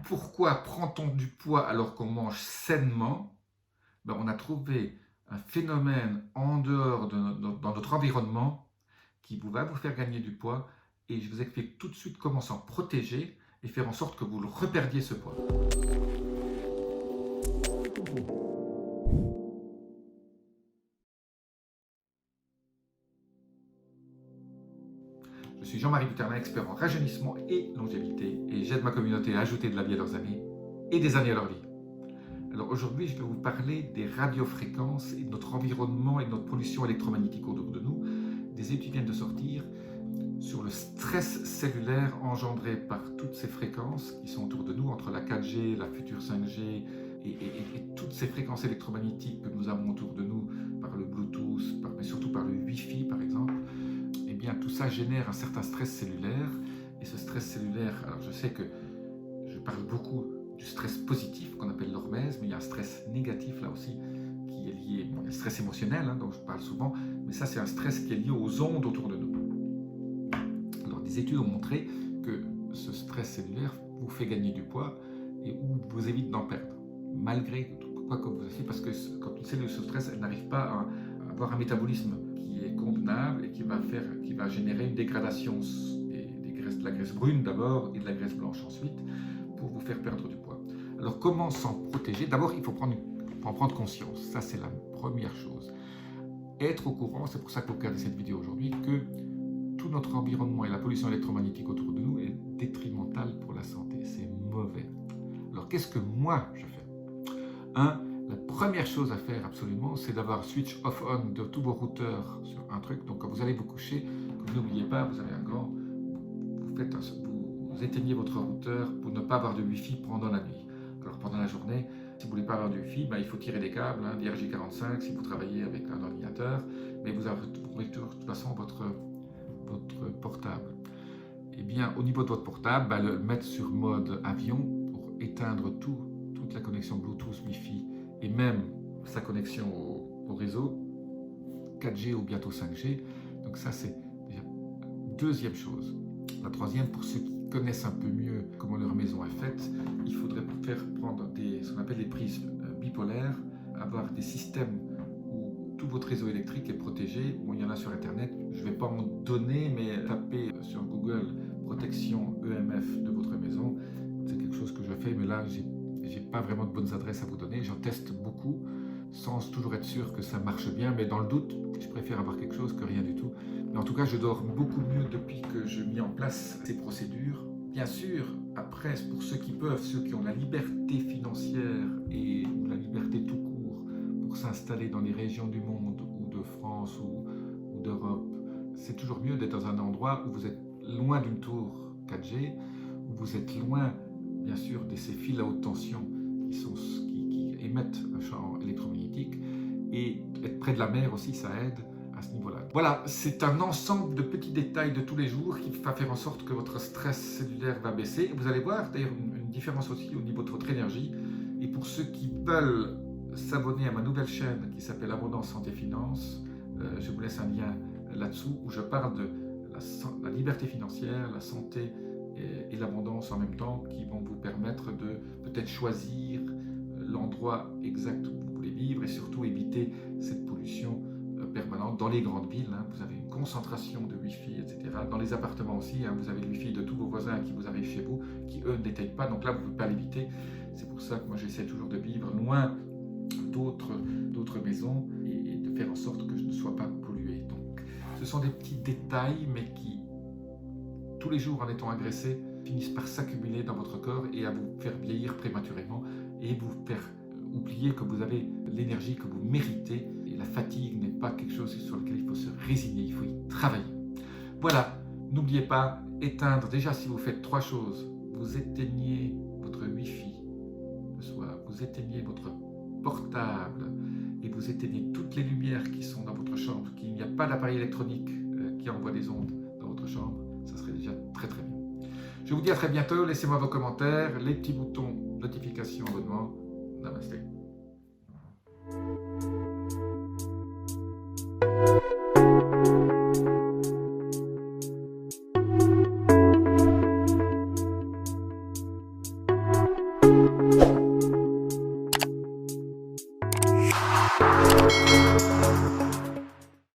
Pourquoi prend-on du poids alors qu'on mange sainement? Ben, on a trouvé un phénomène en dehors dans notre environnement qui va vous faire gagner du poids, et je vous explique tout de suite comment s'en protéger et faire en sorte que vous le reperdiez ce poids. Je suis Jean-Marie Buterlin, expert en rajeunissement et longévité, et j'aide ma communauté à ajouter de la vie à leurs années et des années à leur vie. Alors aujourd'hui, je vais vous parler des radiofréquences et de notre environnement et de notre pollution électromagnétique autour de nous. Des études viennent de sortir sur le stress cellulaire engendré par toutes ces fréquences qui sont autour de nous, entre la 4G, la future 5G et toutes ces fréquences électromagnétiques que nous avons autour de nous par le Bluetooth, mais surtout par le Wi-Fi par exemple. Eh bien, tout ça génère un certain stress cellulaire. Et ce stress cellulaire, alors je sais que je parle beaucoup du stress positif qu'on appelle l'hormèse, mais il y a un stress négatif là aussi qui est lié, bon, il y a le stress émotionnel dont je parle souvent, mais ça c'est un stress qui est lié aux ondes autour de nous. Alors des études ont montré que ce stress cellulaire vous fait gagner du poids et vous évite d'en perdre, malgré quoi que vous fassiez, parce que quand une cellule sous stress, elle n'arrive pas à avoir un métabolisme qui est convenable et qui va générer une dégradation de la graisse brune d'abord et de la graisse blanche ensuite, pour vous faire perdre du poids. Alors comment s'en protéger? D'abord, il faut en prendre conscience. Ça, c'est la première chose. Être au courant, c'est pour ça que vous regardez cette vidéo aujourd'hui, que tout notre environnement et la pollution électromagnétique autour de nous est détrimental pour la santé. C'est mauvais. Alors, qu'est-ce que moi, je fais? La première chose à faire absolument, c'est d'avoir switch off-on de tous vos routeurs sur un truc. Donc, quand vous allez vous coucher, n'oubliez pas, vous avez un gant, vous éteignez votre routeur pour ne pas avoir de Wi-Fi pendant la nuit. Alors pendant la journée, si vous ne voulez pas avoir de Wi-Fi, il faut tirer des câbles, d'IRJ45 si vous travaillez avec un ordinateur, mais vous avez de toute façon votre portable. Eh bien, au niveau de votre portable, le mettre sur mode avion pour éteindre toute la connexion Bluetooth, Wi-Fi et même sa connexion au réseau 4G ou bientôt 5G. Donc ça, c'est déjà deuxième chose. La troisième, pour ceux qui connaissent un peu mieux comment leur maison est faite, il faudrait faire prendre ce qu'on appelle des prises bipolaires, avoir des systèmes où tout votre réseau électrique est protégé. Bon, il y en a sur Internet, je ne vais pas en donner, mais tapez sur Google protection EMF de votre maison. C'est quelque chose que je fais, mais là, j'ai pas vraiment de bonnes adresses à vous donner. J'en teste beaucoup, sans toujours être sûr que ça marche bien, mais dans le doute, je préfère avoir quelque chose que rien du tout. Mais en tout cas, je dors beaucoup mieux depuis que j'ai mis en place ces procédures. Bien sûr, après, pour ceux qui peuvent, ceux qui ont la liberté financière et la liberté tout court pour s'installer dans les régions du monde ou de France ou d'Europe, c'est toujours mieux d'être dans un endroit où vous êtes loin d'une tour 4G, où vous êtes loin, bien sûr, de ces fils à haute tension qui émettent un champ électromagnétique, et être près de la mer aussi, ça aide à ce niveau-là. Voilà, c'est un ensemble de petits détails de tous les jours qui va faire en sorte que votre stress cellulaire va baisser. Vous allez voir d'ailleurs une différence aussi au niveau de votre énergie. Et pour ceux qui veulent s'abonner à ma nouvelle chaîne qui s'appelle Abondance Santé Finance, je vous laisse un lien là-dessous où je parle de la liberté financière, la santé et l'abondance en même temps, qui vont vous permettre de peut-être choisir l'endroit exact où vous voulez vivre et surtout éviter cette pollution permanente. Dans les grandes villes, vous avez une concentration de Wi-Fi, etc. Dans les appartements aussi, vous avez le Wi-Fi de tous vos voisins qui vous arrivent chez vous, qui eux ne détectent pas, donc là vous ne pouvez pas l'éviter. C'est pour ça que moi j'essaie toujours de vivre loin d'autres maisons et de faire en sorte que je ne sois pas pollué. Donc ce sont des petits détails, mais qui, tous les jours en étant agressés, finissent par s'accumuler dans votre corps et à vous faire vieillir prématurément et vous faire oublier que vous avez l'énergie que vous méritez. Et la fatigue n'est pas quelque chose sur lequel il faut se résigner, il faut y travailler. Voilà, n'oubliez pas, éteindre, déjà si vous faites trois choses, vous éteignez votre Wi-Fi le soir, vous éteignez votre portable et vous éteignez toutes les lumières qui sont dans votre chambre, qu'il n'y a pas d'appareil électronique qui envoie des ondes dans votre chambre, ça serait déjà très très bien. Je vous dis à très bientôt, laissez-moi vos commentaires, les petits boutons notification, abonnement. Namasté.